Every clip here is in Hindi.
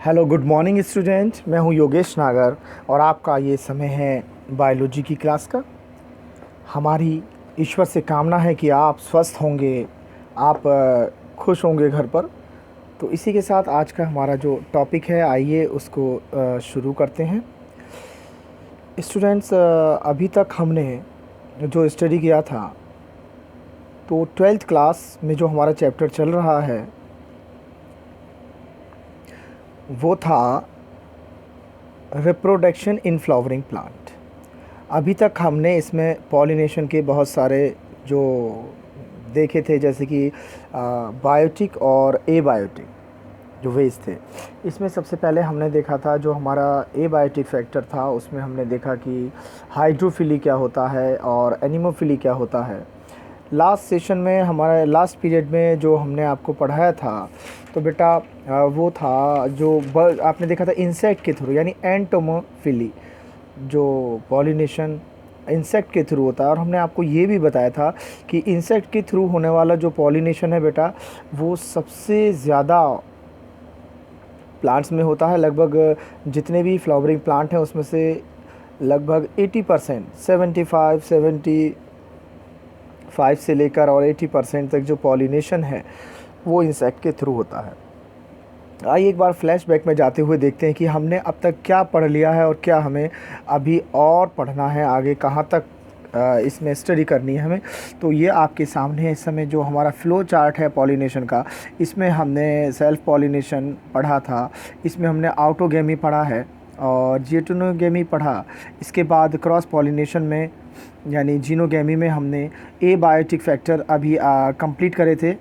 हेलो गुड मॉर्निंग स्टूडेंट, मैं हूं योगेश नागर और आपका ये समय है बायोलॉजी की क्लास का। हमारी ईश्वर से कामना है कि आप स्वस्थ होंगे, आप खुश होंगे घर पर। तो इसी के साथ आज का हमारा जो टॉपिक है, आइए उसको शुरू करते हैं। स्टूडेंट्स, अभी तक हमने जो स्टडी किया था, तो 12th क्लास में जो हमारा चैप्टर चल रहा है वो था रिप्रोडक्शन इन फ्लावरिंग प्लांट। अभी तक हमने इसमें पॉलिनेशन के बहुत सारे जो देखे थे, जैसे कि बायोटिक और एबायोटिक जो वेज थे। इसमें सबसे पहले हमने देखा था जो हमारा एबायोटिक फैक्टर था, उसमें हमने देखा कि हाइड्रोफिली क्या होता है और एनिमोफिली क्या होता है। लास्ट सेशन में, हमारे लास्ट पीरियड में जो हमने आपको पढ़ाया था, तो बेटा वो था जो बर्ड आपने देखा था इंसेक्ट के थ्रू, यानी एंटोमोफिली, जो पॉलिनेशन इंसेक्ट के थ्रू होता है। और हमने आपको ये भी बताया था कि इंसेक्ट के थ्रू होने वाला जो पॉलिनेशन है बेटा, वो सबसे ज़्यादा प्लांट्स में होता है। लगभग जितने भी फ्लावरिंग प्लांट हैं उसमें से लगभग 80%, 75 से लेकर और 80% तक जो पॉलिनेशन है वो इंसेक्ट के थ्रू होता है। आइए एक बार फ्लैशबैक में जाते हुए देखते हैं कि हमने अब तक क्या पढ़ लिया है और क्या हमें अभी और पढ़ना है, आगे कहाँ तक इसमें स्टडी करनी है हमें। तो ये आपके सामने है इस समय जो हमारा फ्लो चार्ट है पॉलिनेशन का। इसमें हमने सेल्फ पॉलिनेशन पढ़ा था, इसमें हमने आउटोगेमी पढ़ा है और जियोटोनोगेमी पढ़ा। इसके बाद क्रॉस पॉलिनेशन में यानी जीनोगेमी में हमने एबायोटिक फैक्टर अभी कंप्लीट करे थे,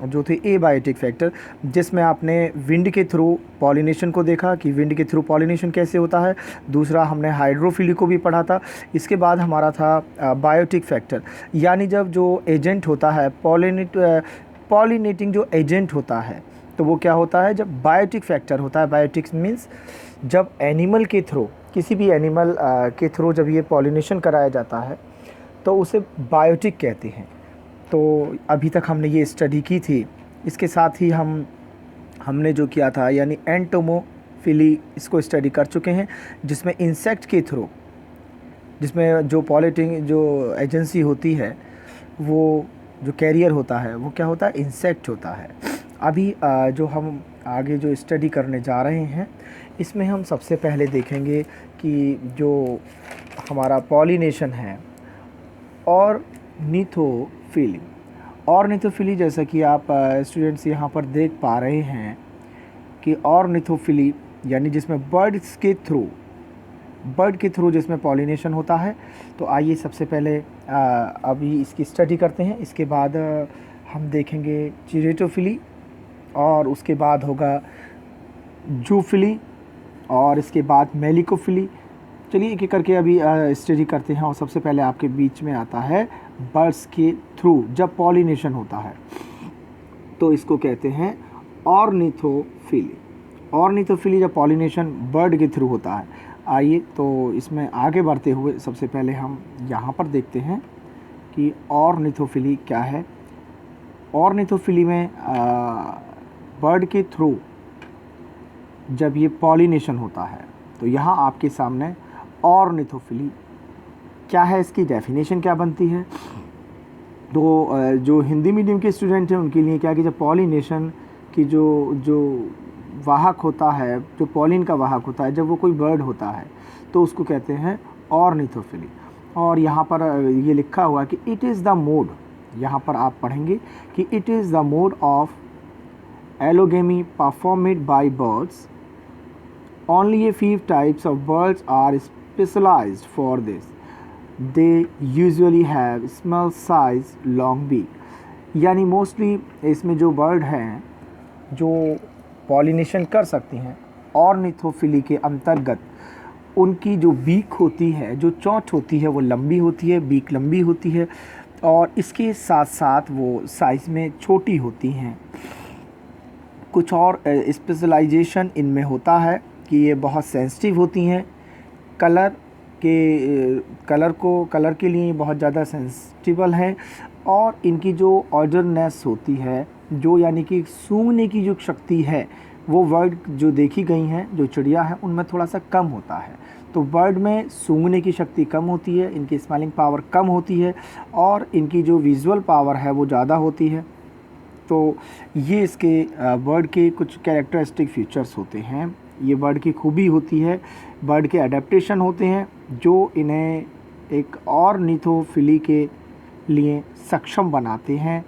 जो थे एबायोटिक फैक्टर, जिसमें आपने विंड के थ्रू पॉलिनेशन को देखा कि विंड के थ्रू पॉलिनेशन कैसे होता है। दूसरा हमने हाइड्रोफिली को भी पढ़ा था। इसके बाद हमारा था बायोटिक फैक्टर, यानी जब जो एजेंट होता है पॉलिनेटिंग जो एजेंट होता है, तो वो क्या होता है जब बायोटिक फैक्टर होता है। बायोटिक्स मीन्स जब एनिमल के थ्रू, किसी भी एनिमल के थ्रू जब ये पॉलिनेशन कराया जाता है तो उसे बायोटिक कहते हैं। तो अभी तक हमने ये स्टडी की थी। इसके साथ ही हमने जो किया था यानी एंटोमोफिली, इसको स्टडी कर चुके हैं, जिसमें इंसेक्ट के थ्रू, जिसमें जो पॉलिनेटिंग जो एजेंसी होती है, वो जो कैरियर होता है वो क्या होता है, इंसेक्ट होता है। अभी जो हम आगे जो स्टडी करने जा रहे हैं, इसमें हम सबसे पहले देखेंगे कि जो हमारा पॉलिनेशन है ऑर्निथोफिली। ऑर्निथोफिली, जैसा कि आप स्टूडेंट्स यहाँ पर देख पा रहे हैं कि ऑर्निथोफिली यानी जिसमें बर्ड के थ्रू जिसमें पॉलिनेशन होता है। तो आइए सबसे पहले अभी इसकी स्टडी करते हैं। इसके बाद हम देखेंगे चिरेटोफिली और उसके बाद होगा जूफिली और इसके बाद मेलिकोफिली। चलिए एक एक करके अभी स्टडी करते हैं। और सबसे पहले आपके बीच में आता है बर्ड्स के थ्रू जब पॉलिनेशन होता है, तो इसको कहते हैं ऑर्निथोफिली। ऑर्निथोफिली जब पॉलिनेशन बर्ड के थ्रू होता है। आइए तो इसमें आगे बढ़ते हुए सबसे पहले हम यहाँ पर देखते हैं कि ऑर्निथोफिली क्या है। ऑर्निथोफिली में बर्ड के थ्रू जब ये पॉलिनेशन होता है, तो यहाँ आपके सामने ऑर्निथोफिली क्या है, इसकी डेफिनेशन क्या बनती है। तो जो हिंदी मीडियम के स्टूडेंट हैं उनके लिए क्या कि जब पॉलिनेशन की जो वाहक होता है, जो पॉलिन का वाहक होता है, जब वो कोई बर्ड होता है तो उसको कहते हैं ऑर्निथोफिली। और यहाँ पर ये लिखा हुआ है कि इट इज़ द मोड, यहाँ पर आप पढ़ेंगे कि it is the mode of allogamy performed by birds. Only a few types of birds are specialized for this. They usually have small size, long beak. यानी मोस्टली इसमें जो बर्ड हैं जो पॉलिनेशन कर सकती हैं ऑर्निथोफिली के अंतर्गत, उनकी जो बीक होती है, जो चोंच होती है, वो लंबी होती है, बीक लंबी होती है और इसके साथ साथ वो साइज़ में छोटी होती हैं। कुछ और स्पेशलाइजेशन इनमें होता है कि ये बहुत सेंसिटिव होती हैं, कलर के लिए बहुत ज़्यादा सेंसिटिबल हैं। और इनकी जो ऑर्डरनेस होती है, जो यानी कि सूंघने की जो शक्ति है, वो बर्ड जो देखी गई हैं, जो चिड़िया हैं, उनमें थोड़ा सा कम होता है। तो बर्ड में सूंघने की शक्ति कम होती है, इनकी स्मेलिंग पावर कम होती है और इनकी जो विजुअल पावर है वो ज़्यादा होती है। तो ये इसके बर्ड के कुछ कैरेक्टरिस्टिक फीचर्स होते हैं, ये बर्ड की खूबी होती है। बर्ड के अडेप्टेशन होते हैं जो इन्हें एक ऑर्निथोफिली के लिए सक्षम बनाते हैं,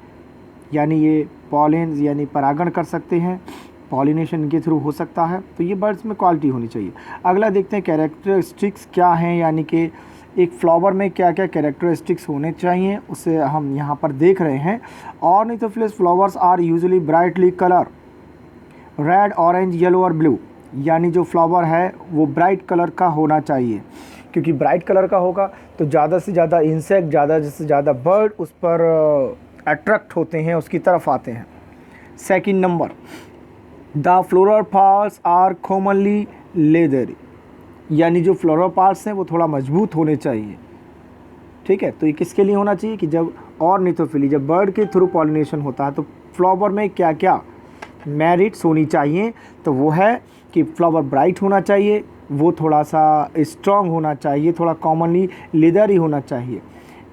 यानी ये पॉलिन यानी परागण कर सकते हैं, पॉलिनेशन इनके थ्रू हो सकता है। तो ये बर्ड्स में क्वालिटी होनी चाहिए। अगला देखते हैं कैरेक्टरिस्टिक्स क्या हैं, यानी कि एक फ्लावर में क्या क्या कैरेक्टरिस्टिक्स होने चाहिए, उसे हम यहाँ पर देख रहे हैं। Ornithophilous flowers are usually brightly colour, red, orange, yellow और ब्लू, यानी जो फ्लावर है वो ब्राइट कलर का होना चाहिए, क्योंकि ब्राइट कलर का होगा तो ज़्यादा से ज़्यादा इंसेक्ट, ज़्यादा से ज़्यादा बर्ड उस पर अट्रैक्ट होते हैं, उसकी तरफ आते हैं। Second number, the floral parts are commonly leathery, यानी जो फ्लोरल पार्ट्स हैं वो थोड़ा मजबूत होने चाहिए। ठीक है, तो ये किसके लिए होना चाहिए कि जब ऑर्निथोफिली, जब बर्ड के थ्रू पॉलिनेशन होता है तो फ्लावर में क्या क्या मेरिट्स होनी चाहिए, तो वो है कि फ्लावर ब्राइट होना चाहिए, वो थोड़ा सा स्ट्रॉन्ग होना चाहिए, थोड़ा कॉमनली लेदरी होना चाहिए।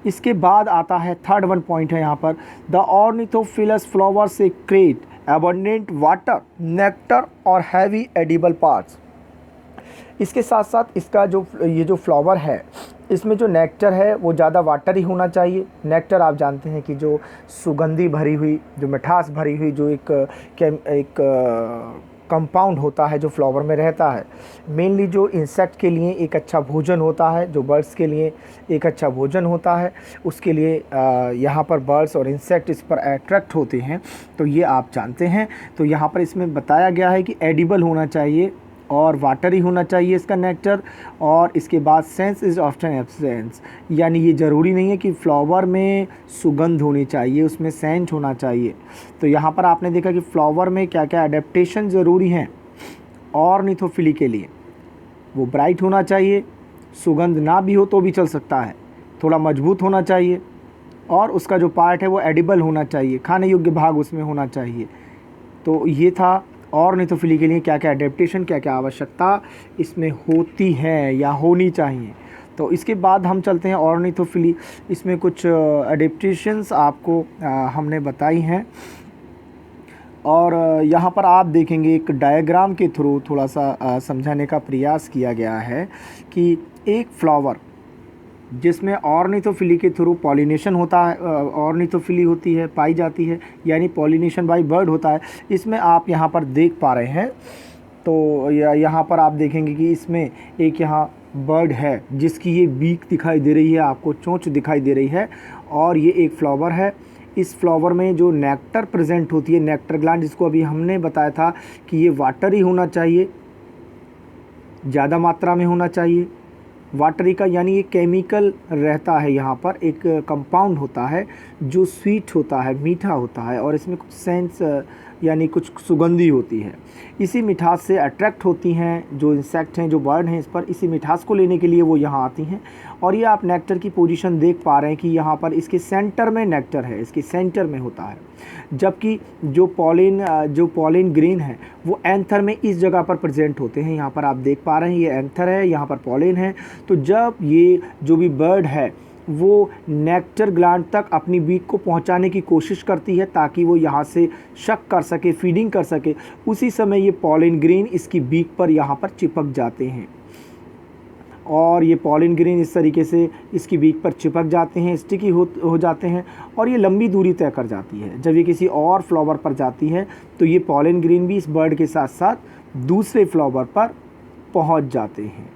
इसके बाद आता है थर्ड वन पॉइंट है यहाँ पर, द ऑर्निथोफिलस फ्लावर से क्रिएट एबंडेंट वाटर, नेक्टर और हैवी एडिबल पार्ट्स। इसके साथ साथ इसका जो ये जो फ्लावर है, इसमें जो नेक्टर है वो ज़्यादा वाटर ही होना चाहिए। नेक्टर आप जानते हैं कि जो सुगंधी भरी हुई, जो मिठास भरी हुई, जो एक कंपाउंड होता है जो फ्लावर में रहता है, मेनली जो इंसेक्ट के लिए एक अच्छा भोजन होता है, जो बर्ड्स के लिए एक अच्छा भोजन होता है, उसके लिए यहाँ पर बर्ड्स और इंसेक्ट इस पर अट्रैक्ट होते हैं, तो ये आप जानते हैं। तो यहाँ पर इसमें बताया गया है कि एडिबल होना चाहिए और वाटरी होना चाहिए इसका नेक्टर, और इसके बाद सेंस इज़ ऑफ्टन एब्सेंस, यानी ये ज़रूरी नहीं है कि फ्लावर में सुगंध होनी चाहिए, उसमें सेंट होना चाहिए। तो यहाँ पर आपने देखा कि फ्लावर में क्या क्या अडेप्टेशन ज़रूरी हैं ऑर्निथोफिली के लिए। वो ब्राइट होना चाहिए, सुगंध ना भी हो तो भी चल सकता है, थोड़ा मजबूत होना चाहिए, और उसका जो पार्ट है वो एडिबल होना चाहिए, खाने योग्य भाग उसमें होना चाहिए। तो ये था ऑर्निथोफिली के लिए क्या क्या एडेप्टेशन, क्या क्या आवश्यकता इसमें होती है या होनी चाहिए। तो इसके बाद हम चलते हैं ऑर्निथोफिली, इसमें कुछ एडेप्टेशंस आपको हमने बताई हैं, और यहाँ पर आप देखेंगे एक डायग्राम के थ्रू थोड़ा सा समझाने का प्रयास किया गया है कि एक फ्लावर जिसमें ऑर्निथोफिली के थ्रू पॉलिनेशन होता है, ऑर्निथोफिली होती है, पाई जाती है, यानी पॉलिनेशन बाय बर्ड होता है। इसमें आप यहाँ पर देख पा रहे हैं, तो यहाँ पर आप देखेंगे कि इसमें एक यहाँ बर्ड है जिसकी ये बीक दिखाई दे रही है, आपको चोंच दिखाई दे रही है, और ये एक फ्लावर है। इस फ्लावर में जो नेक्टर प्रेजेंट होती है, नेक्टर ग्लैंड, जिसको अभी हमने बताया था कि ये वाटर ही होना चाहिए, ज़्यादा मात्रा में होना चाहिए। वाटरी का यानी ये केमिकल रहता है, यहाँ पर एक कंपाउंड होता है जो स्वीट होता है, मीठा होता है, और इसमें कुछ सेंस यानी कुछ सुगंधी होती है। इसी मिठास से अट्रैक्ट होती हैं जो इंसेक्ट हैं, जो बर्ड हैं, इस पर इसी मिठास को लेने के लिए वो यहाँ आती हैं। और ये आप नेक्टर की पोजीशन देख पा रहे हैं कि यहाँ पर इसके सेंटर में नेक्टर है, इसके सेंटर में होता है, जबकि जो पॉलिन ग्रेन है वो एंथर में इस जगह पर प्रेजेंट होते हैं। यहाँ पर आप देख पा रहे हैं ये एंथर है, यहाँ पर पॉलिन है। तो जब ये जो भी बर्ड है वो नेक्टर ग्लैंड तक अपनी बीक को पहुंचाने की कोशिश करती है ताकि वो यहाँ से शक कर सके, फीडिंग कर सके, उसी समय ये पॉलिन ग्रेन इसकी बीक पर यहाँ पर चिपक जाते हैं, और ये पॉलिन ग्रेन इस तरीके से इसकी बीक पर चिपक जाते हैं, स्टिकी हो जाते हैं, और ये लंबी दूरी तय कर जाती है। जब ये किसी और फ्लावर पर जाती है तो ये पॉलिन ग्रेन भी इस बर्ड के साथ साथ दूसरे फ्लावर पर पहुंच जाते हैं।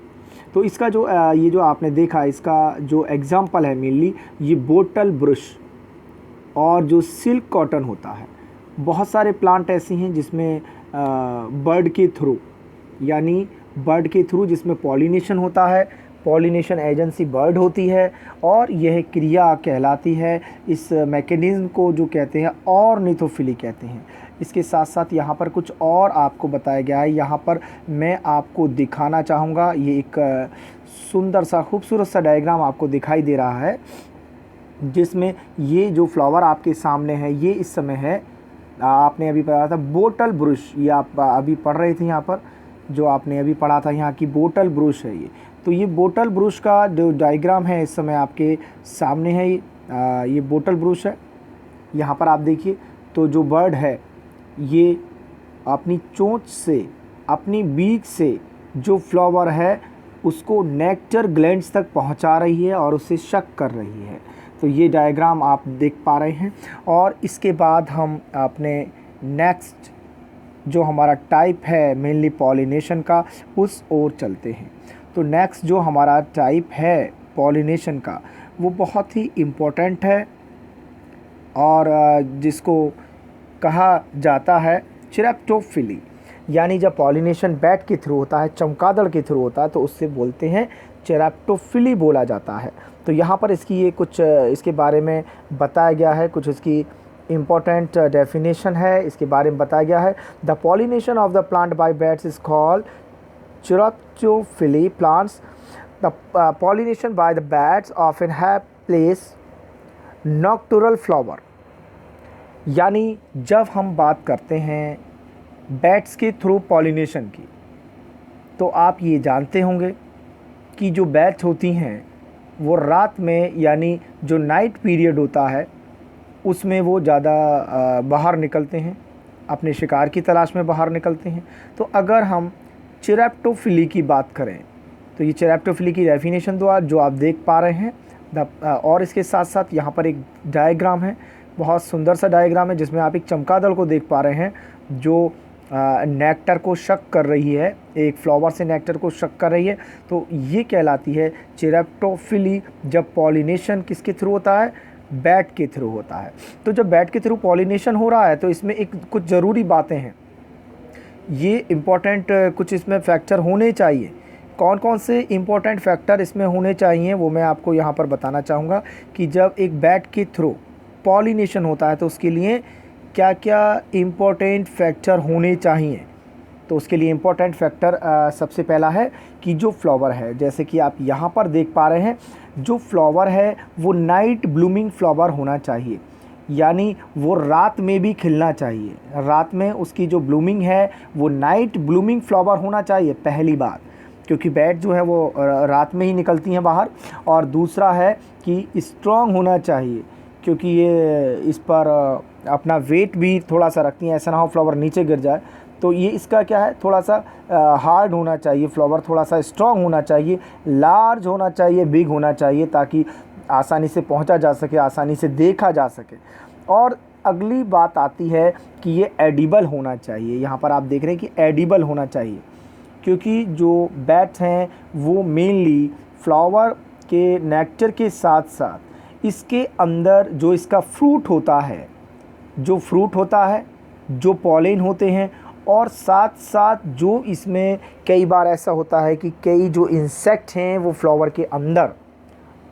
तो इसका जो ये जो आपने देखा, इसका जो एग्जाम्पल है मेनली ये बोटल ब्रुश और जो सिल्क कॉटन होता है। बहुत सारे प्लांट ऐसे हैं जिसमें बर्ड के थ्रू, यानी बर्ड के थ्रू जिसमें पॉलिनेशन होता है, पॉलिनेशन एजेंसी बर्ड होती है, और यह क्रिया कहलाती है। इस मैकेनिज़्म को जो कहते हैं ऑर्निथोफिली कहते हैं। इसके साथ साथ यहाँ पर कुछ और आपको बताया गया है, यहाँ पर मैं आपको दिखाना चाहूँगा। ये एक सुंदर सा खूबसूरत सा डायग्राम आपको दिखाई दे रहा है, जिसमें ये जो फ्लावर आपके सामने है ये इस समय है आपने अभी पढ़ा था बोटल ब्रुश, ये आप अभी पढ़ रहे थे यहाँ पर, जो आपने अभी पढ़ा था यहाँ की बोटल ब्रुश है ये। तो ये बोटल ब्रुश का जो डायग्राम है इस समय आपके सामने है, ये बोटल ब्रुश है। यहाँ पर आप देखिए तो जो बर्ड है ये अपनी चोंच से, अपनी बीक से जो फ्लावर है उसको नेक्टर ग्लैंड्स तक पहुँचा रही है और उसे शक कर रही है। तो ये डायग्राम आप देख पा रहे हैं। और इसके बाद हम अपने नेक्स्ट जो हमारा टाइप है मेनली पॉलिनेशन का, उस ओर चलते हैं। तो नेक्स्ट जो हमारा टाइप है पॉलिनेशन का वो बहुत ही इम्पोर्टेंट है और जिसको कहा जाता है चिरैप्टोफिली, यानी जब पॉलिनेशन बैट के थ्रू होता है, चमगादड़ के थ्रू होता है, तो उससे बोलते हैं चिरैप्टोफिली बोला जाता है। तो यहाँ पर इसकी ये कुछ इसके बारे में बताया गया है, कुछ इसकी इम्पोर्टेंट डेफिनेशन है, इसके बारे में बताया गया है। The pollination of the plant by bats is called chiropterophily plants. The pollination by the bats often have place nocturnal flower. यानी जब हम बात करते हैं बैट्स के थ्रू पॉलिनेशन की, तो आप ये जानते होंगे कि जो बैट्स होती हैं वो रात में, यानी जो नाइट पीरियड होता है उसमें वो ज़्यादा बाहर निकलते हैं, अपने शिकार की तलाश में बाहर निकलते हैं। तो अगर हम चिरैप्टोफिली की बात करें तो ये चिरैप्टोफिली की डेफिनेशन द्वारा जो आप देख पा रहे हैं और इसके साथ साथ यहाँ पर एक डायग्राम है, बहुत सुंदर सा डायग्राम है जिसमें आप एक चमगादड़ को देख पा रहे हैं जो नेक्टर को शक कर रही है, एक फ्लावर से नेक्टर को शक कर रही है। तो ये कहलाती है चिरैप्टोफिली, जब पॉलिनेशन किसके थ्रू होता है, बैट के थ्रू होता है। तो जब बैट के थ्रू पॉलिनेशन हो रहा है तो इसमें एक कुछ ज़रूरी बातें हैं, ये इम्पोर्टेंट कुछ इसमें फैक्टर होने चाहिए। कौन कौन से इम्पोर्टेंट फैक्टर इसमें होने चाहिए वो मैं आपको यहाँ पर बताना चाहूँगा कि जब एक बैट के थ्रू पॉलिनेशन होता है तो उसके लिए क्या क्या इम्पोर्टेंट फैक्टर होने चाहिए। तो उसके लिए इम्पोर्टेंट फैक्टर सबसे पहला है कि जो फ्लावर है, जैसे कि आप यहाँ पर देख पा रहे हैं, जो फ्लावर है वो नाइट ब्लूमिंग फ्लावर होना चाहिए, यानी वो रात में भी खिलना चाहिए। रात में उसकी जो ब्लूमिंग है वो नाइट ब्लूमिंग फ्लावर होना चाहिए, पहली बात, क्योंकि बैट जो है वो रात में ही निकलती हैं बाहर। और दूसरा है कि स्ट्रॉन्ग होना चाहिए, क्योंकि ये इस पर अपना वेट भी थोड़ा सा रखती हैं, ऐसा ना हो फ्लावर नीचे गिर जाए। तो ये इसका क्या है, थोड़ा सा हार्ड होना चाहिए फ्लावर, थोड़ा सा स्ट्रॉन्ग होना चाहिए, लार्ज होना चाहिए, बिग होना चाहिए, ताकि आसानी से पहुंचा जा सके, आसानी से देखा जा सके। और अगली बात आती है कि ये एडिबल होना चाहिए। यहाँ पर आप देख रहे हैं कि एडिबल होना चाहिए, क्योंकि जो बैट्स हैं वो मेनली फ्लावर के नेक्टर के साथ साथ इसके अंदर जो इसका फ्रूट होता है, जो फ्रूट होता है, जो पॉलिन होते हैं, और साथ साथ जो इसमें कई बार ऐसा होता है कि कई जो इंसेक्ट हैं वो फ्लावर के अंदर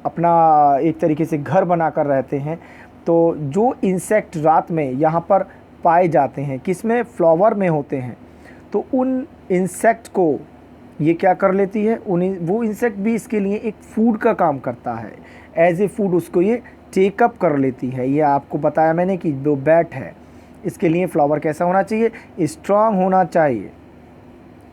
अपना एक तरीके से घर बनाकर रहते हैं। तो जो इंसेक्ट रात में यहाँ पर पाए जाते हैं, किसमें, फ्लावर में होते हैं, तो उन इंसेक्ट को ये क्या कर लेती है, उन्हें वो इंसेक्ट भी इसके लिए एक फूड का काम करता है, एज ए फूड उसको ये टेकअप कर लेती है। ये आपको बताया मैंने कि जो बैट है इसके लिए फ्लावर कैसा होना चाहिए, स्ट्रॉन्ग होना चाहिए,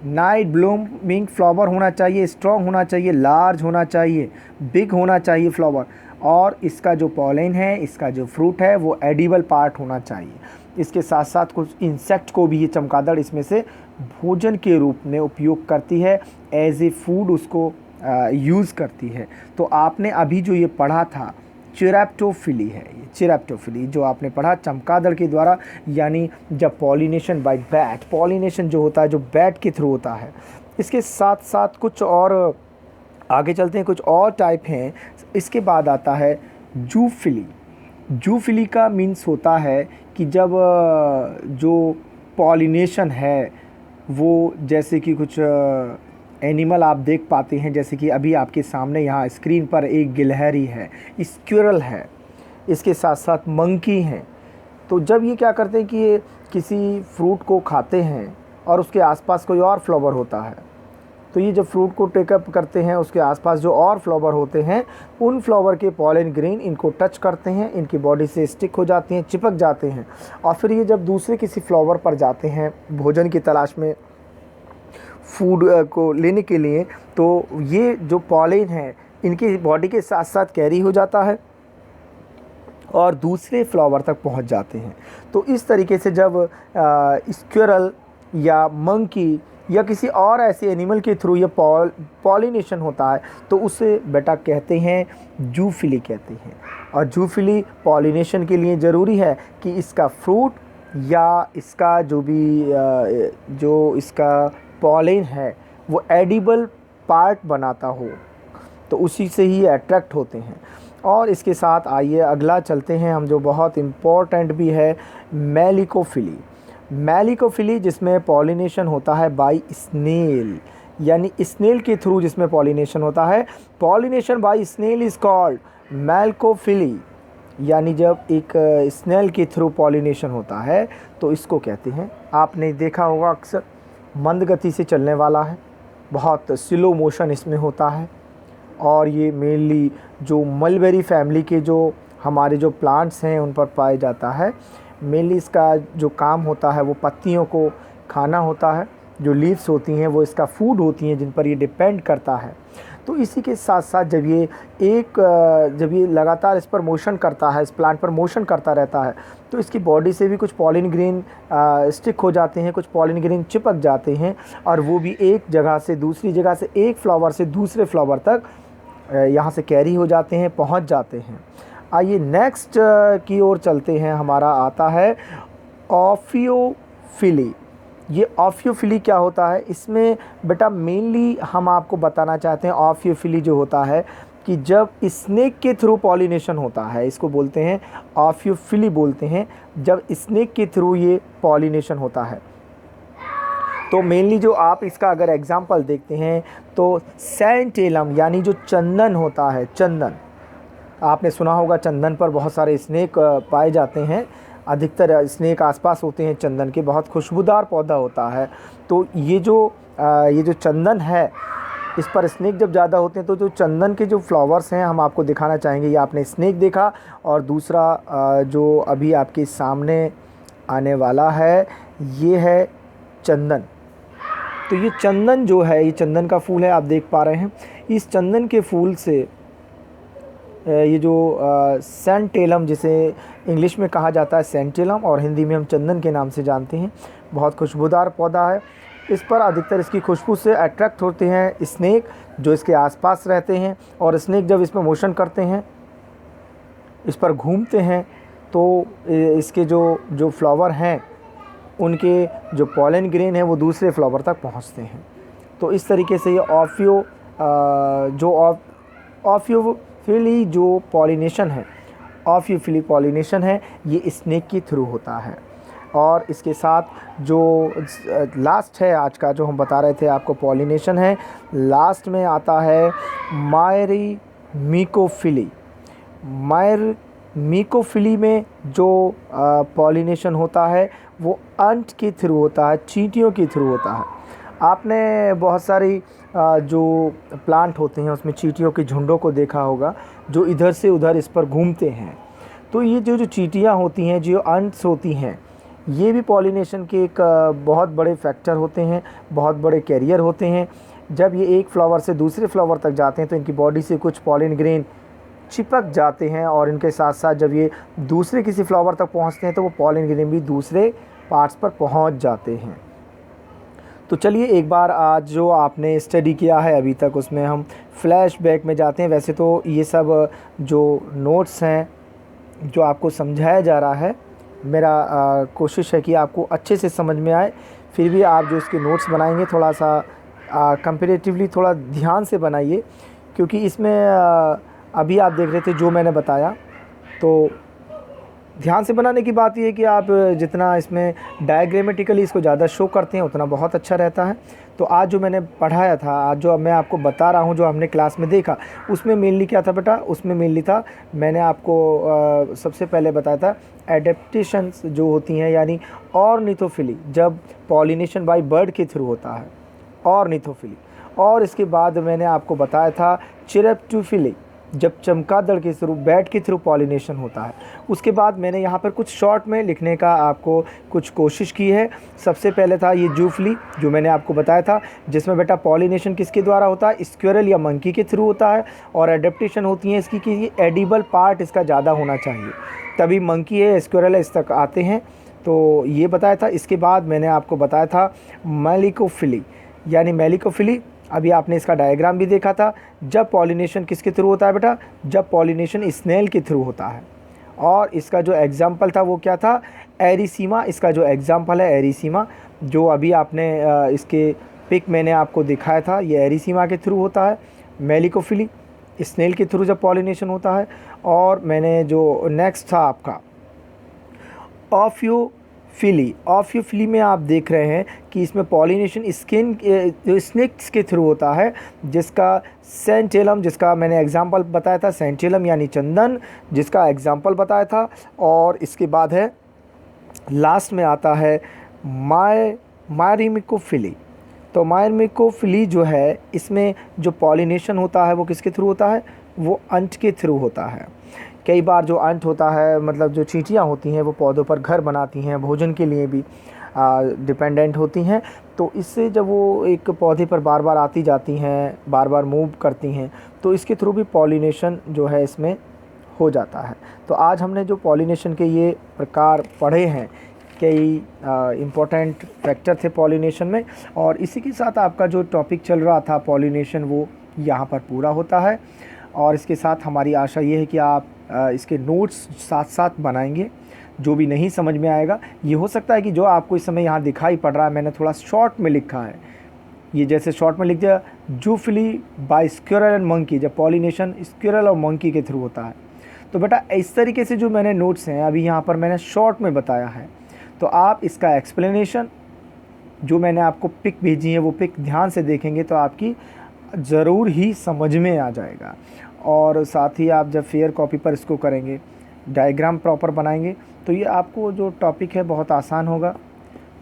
नाइट ब्लूमिंग फ्लावर होना चाहिए, स्ट्रॉन्ग होना चाहिए, लार्ज होना चाहिए, बिग होना चाहिए फ्लावर, और इसका जो पॉलिन है, इसका जो फ्रूट है वो एडिबल पार्ट होना चाहिए। इसके साथ साथ कुछ इंसेक्ट को भी ये चमगादड़ इसमें से भोजन के रूप में उपयोग करती है, एज ए फूड उसको यूज़ करती है। तो आपने अभी जो ये पढ़ा था चिरैप्टोफिली है, ये चिरैप्टोफिली जो आपने पढ़ा चमगादड़ के द्वारा, यानी जब पॉलिनेशन बाय बैट, पॉलिनेशन जो होता है जो बैट के थ्रू होता है। इसके साथ साथ कुछ और आगे चलते हैं, कुछ और टाइप हैं। इसके बाद आता है जूफिली। जूफिली का मीन्स होता है कि जब जो पॉलिनेशन है वो, जैसे कि कुछ एनिमल आप देख पाते हैं, जैसे कि अभी आपके सामने यहाँ स्क्रीन पर एक गिलहरी है, स्क्विरल है, इसके साथ साथ मंकी हैं। तो जब ये क्या करते हैं कि ये किसी फ्रूट को खाते हैं और उसके आसपास कोई और फ्लावर होता है, तो ये जब फ्रूट को टेकअप करते हैं, उसके आसपास जो और फ्लावर होते हैं उन फ्लावर के पॉलन ग्रेन इनको टच करते हैं, इनकी बॉडी से स्टिक हो जाती हैं, चिपक जाते हैं, और फिर ये जब दूसरे किसी फ्लावर पर जाते हैं भोजन की तलाश में, फूड को लेने के लिए, तो ये जो पॉलन है इनकी बॉडी के साथ साथ कैरी हो जाता है और दूसरे फ्लावर तक पहुंच जाते हैं। तो इस तरीके से जब स्क्विरल या मंकी या किसी और ऐसे एनिमल के थ्रू ये पॉलिनेशन होता है तो उसे बेटा कहते हैं जूफिली कहते हैं। और जूफिली पॉलिनेशन के लिए ज़रूरी है कि इसका फ्रूट या इसका जो इसका पॉलन है वो एडिबल पार्ट बनाता हो, तो उसी से ही अट्रैक्ट होते हैं। और इसके साथ आइए अगला चलते हैं हम, जो बहुत इम्पोर्टेंट भी है, मेलिकोफिली। मेलिकोफिली जिसमें पॉलिनेशन होता है बाय स्नेल, यानी स्नेल के थ्रू जिसमें पॉलिनेशन होता है, pollination by snail is called malacophily. यानी जब एक स्नेल के थ्रू पॉलिनेशन होता है तो इसको कहते हैं, आपने देखा होगा अक्सर मंद गति से चलने वाला है, बहुत स्लो मोशन इसमें होता है, और ये मेनली जो मलबेरी फैमिली के जो हमारे जो प्लांट्स हैं उन पर पाया जाता है। मेनली इसका जो काम होता है वो पत्तियों को खाना होता है, जो लीव्स होती हैं वो इसका फूड होती हैं जिन पर ये डिपेंड करता है। तो इसी के साथ साथ जब ये लगातार इस पर मोशन करता है, इस प्लांट पर मोशन करता रहता है, तो इसकी बॉडी से भी कुछ पॉलिन ग्रेन स्टिक हो जाते हैं, कुछ पॉलिन ग्रेन चिपक जाते हैं, और वो भी एक जगह से दूसरी जगह से, एक फ्लावर से दूसरे फ्लावर तक यहाँ से कैरी हो जाते हैं, पहुँच जाते हैं। आइए नेक्स्ट की ओर चलते हैं, हमारा आता है ऑफियोफिली। ये ऑफियोफिली क्या होता है, इसमें बेटा मेनली हम आपको बताना चाहते हैं ऑफियोफिली जो होता है कि जब स्नेक के थ्रू पॉलिनेशन होता है, इसको बोलते हैं ऑफियोफिली बोलते हैं, जब स्नेक के थ्रू ये पॉलिनेशन होता है। तो मेनली जो आप इसका अगर एग्जांपल देखते हैं तो सेंटेलम यानी जो चंदन होता है, चंदन आपने सुना होगा, चंदन पर बहुत सारे स्नेक पाए जाते हैं, अधिकतर स्नेक आसपास होते हैं चंदन के, बहुत खुशबूदार पौधा होता है। तो ये जो चंदन है इस पर स्नेक जब ज़्यादा होते हैं तो जो चंदन के जो फ्लावर्स हैं हम आपको दिखाना चाहेंगे। ये आपने स्नेक देखा, और दूसरा जो अभी आपके सामने आने वाला है ये है चंदन। तो ये चंदन जो है, ये चंदन का फूल है, आप देख पा रहे हैं। इस चंदन के फूल से ये जो सेंटेलम जिसे इंग्लिश में कहा जाता है सेंटेलम, और हिंदी में हम चंदन के नाम से जानते हैं, बहुत खुशबूदार पौधा है। इस पर अधिकतर इसकी खुशबू से अट्रैक्ट होते हैं स्नेक जो इसके आसपास रहते हैं, और स्नेक जब इसमें मोशन करते हैं, इस पर घूमते हैं, तो इसके जो फ्लावर हैं उनके जो पॉलन ग्रेन है वो दूसरे फ्लावर तक पहुंचते हैं। तो इस तरीके से ये ऑफियोफिली जो पॉलिनेशन है, ऑफियोफिली पॉलिनेशन है, ये स्नेक के थ्रू होता है। और इसके साथ जो लास्ट है आज का जो हम बता रहे थे आपको पॉलिनेशन है, लास्ट में आता है मायरीमिकोफिली। मायरीमिकोफिली में जो पॉलिनेशन होता है वो अंट के थ्रू होता है, चींटियों के थ्रू होता है। आपने बहुत सारी जो प्लांट होते हैं उसमें चींटियों के झुंडों को देखा होगा जो इधर से उधर इस पर घूमते हैं। तो ये जो चींटियाँ होती हैं, जो अंट्स होती हैं, ये भी पॉलिनेशन के एक बहुत बड़े फैक्टर होते हैं, बहुत बड़े कैरियर होते हैं। जब ये एक फ्लावर से दूसरे फ्लावर तक जाते हैं तो इनकी बॉडी से कुछ पॉलिन ग्रेन चिपक जाते हैं, और इनके साथ साथ जब ये दूसरे किसी फ्लावर तक पहुंचते हैं तो वो पॉलिन ग्रेन भी दूसरे पार्ट्स पर पहुंच जाते हैं। तो चलिए एक बार आज जो आपने स्टडी किया है अभी तक उसमें हम फ्लैशबैक में जाते हैं। वैसे तो ये सब जो नोट्स हैं जो आपको समझाया जा रहा है, मेरा कोशिश है कि आपको अच्छे से समझ में आए। फिर भी आप जो इसके नोट्स बनाएंगे थोड़ा सा कंपैरेटिवली थोड़ा ध्यान से बनाइए, क्योंकि इसमें अभी आप देख रहे थे जो मैंने बताया, तो ध्यान से बनाने की बात ये है कि आप जितना इसमें डायग्रामेटिकली इसको ज़्यादा शो करते हैं उतना बहुत अच्छा रहता है। तो आज जो मैंने पढ़ाया था, आज जो मैं आपको बता रहा हूँ, जो हमने क्लास में देखा, उसमें मेनली क्या था बेटा, उसमें मेनली था, मैंने आपको सबसे पहले बताया था एडेप्टेशंस जो होती हैं, यानी ऑर्निथोफिली, जब पॉलिनेशन बाय बर्ड के थ्रू होता है, ऑर्निथोफिली। और इसके बाद मैंने आपको बताया था चिरैप्टोफिली, जब चमगादड़ के थ्रू, बैट के थ्रू पॉलिनेशन होता है। उसके बाद मैंने यहाँ पर कुछ शॉर्ट में लिखने का आपको कुछ कोशिश की है। सबसे पहले था ये जूफली, जो मैंने आपको बताया था, जिसमें बेटा पॉलिनेशन किसके द्वारा होता है, स्क्विरल या मंकी के थ्रू होता है। और एडेप्टेशन होती है इसकी कि एडिबल पार्ट इसका ज़्यादा होना चाहिए, तभी मंकी है, स्क्विरल है, इस तक आते हैं। तो ये बताया था। इसके बाद मैंने आपको बताया था मेलिकोफिली, यानी मेलिकोफिली, अभी आपने इसका डायग्राम भी देखा था। जब पॉलिनेशन किसके थ्रू होता है बेटा, जब पॉलिनेशन स्नेल के थ्रू होता है। और इसका जो एग्जाम्पल था वो क्या था, एरिसीमा। इसका जो एग्जाम्पल है एरिसीमा, जो अभी आपने इसके पिक मैंने आपको दिखाया था, ये एरिसीमा के थ्रू होता है। मेलिकोफिली स्नेल के थ्रू जब पॉलिनेशन होता है। और मैंने जो नेक्स्ट था आपका ऑफियोफिली। ऑफियोफिली में आप देख रहे हैं कि इसमें पॉलिनेशन स्नेक्स के थ्रू होता है, जिसका सेंटेलम, जिसका मैंने एग्जांपल बताया था, सेंटेलम यानी चंदन, जिसका एग्जांपल बताया था। और इसके बाद है लास्ट में आता है मायरिमिकोफिली। तो मायरिमिकोफिली जो है, इसमें जो पॉलिनेशन होता है वो किसके थ्रू होता है, वो अंट के थ्रू होता है। कई बार जो अंट होता है, मतलब जो चींटियाँ होती हैं, वो पौधों पर घर बनाती हैं, भोजन के लिए भी डिपेंडेंट होती हैं। तो इससे जब वो एक पौधे पर बार बार आती जाती हैं, बार बार मूव करती हैं, तो इसके थ्रू भी पॉलिनेशन जो है इसमें हो जाता है। तो आज हमने जो पॉलिनेशन के ये प्रकार पढ़े हैं, कई इम्पोर्टेंट फैक्टर थे पॉलिनेशन में। और इसी के साथ आपका जो टॉपिक चल रहा था पॉलिनेशन, वो यहाँ पर पूरा होता है। और इसके साथ हमारी आशा ये है कि आप इसके नोट्स साथ साथ बनाएंगे। जो भी नहीं समझ में आएगा, ये हो सकता है कि जो आपको इस समय यहाँ दिखाई पड़ रहा है, मैंने थोड़ा शॉर्ट में लिखा है। ये जैसे शॉर्ट में लिख दिया, zoophily bye squirrel and monkey, जब पॉलिनेशन स्क्विरल और मंकी के थ्रू होता है। तो बेटा इस तरीके से जो मैंने नोट्स हैं अभी यहाँ पर मैंने शॉर्ट में बताया है। तो आप इसका एक्सप्लेनेशन, जो मैंने आपको पिक भेजी है, वो पिक ध्यान से देखेंगे तो आपकी ज़रूर ही समझ में आ जाएगा। और साथ ही आप जब फेयर कॉपी पर इसको करेंगे, डायग्राम प्रॉपर बनाएंगे, तो ये आपको जो टॉपिक है बहुत आसान होगा।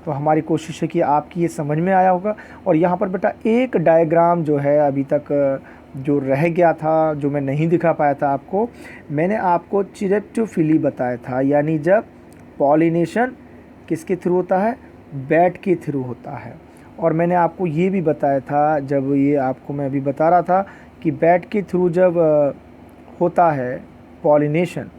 तो हमारी कोशिश है कि आपकी ये समझ में आया होगा। और यहाँ पर बेटा एक डायग्राम जो है अभी तक जो रह गया था, जो मैं नहीं दिखा पाया था आपको, मैंने आपको चिरैप्टोफिली बताया था, यानी जब पॉलिनेशन किसके थ्रू होता है, बैट के थ्रू होता है। और मैंने आपको ये भी बताया था, जब ये आपको मैं अभी बता रहा था कि बैट के थ्रू जब होता है पॉलिनेशन,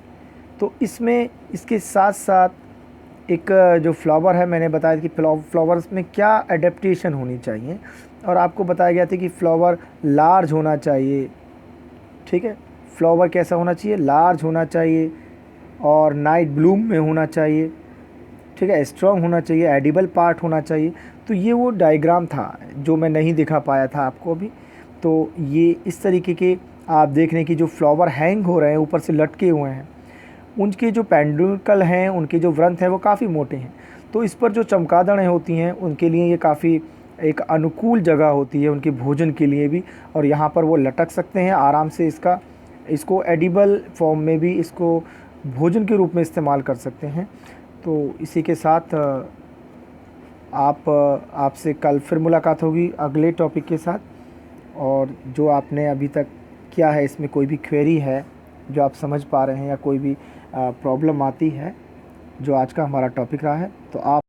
तो इसमें इसके साथ साथ एक जो फ्लावर है, मैंने बताया कि फ्लावर्स में क्या एडेप्टेशन होनी चाहिए। और आपको बताया गया था कि फ्लावर लार्ज होना चाहिए, ठीक है, फ्लावर कैसा होना चाहिए, लार्ज होना चाहिए, और नाइट ब्लूम में होना चाहिए, ठीक है, स्ट्रॉन्ग होना चाहिए, एडिबल पार्ट होना चाहिए। तो ये वो डायग्राम था जो मैं नहीं दिखा पाया था आपको अभी। तो ये इस तरीके के आप देख रहे हैं कि जो फ्लावर हैंग हो रहे हैं, ऊपर से लटके हुए हैं, उनके जो पेंडुकल हैं, उनके जो वृंत हैं, वो काफ़ी मोटे हैं। तो इस पर जो चमगादड़ें होती हैं, उनके लिए ये काफ़ी एक अनुकूल जगह होती है उनके भोजन के लिए भी। और यहाँ पर वो लटक सकते हैं आराम से, इसको एडिबल फॉर्म में भी, इसको भोजन के रूप में इस्तेमाल कर सकते हैं। तो इसी के साथ आपसे कल फिर मुलाकात होगी अगले टॉपिक के साथ। और जो आपने अभी तक किया है, इसमें कोई भी क्वेरी है जो आप समझ पा रहे हैं, या कोई भी प्रॉब्लम आती है जो आज का हमारा टॉपिक रहा है, तो आप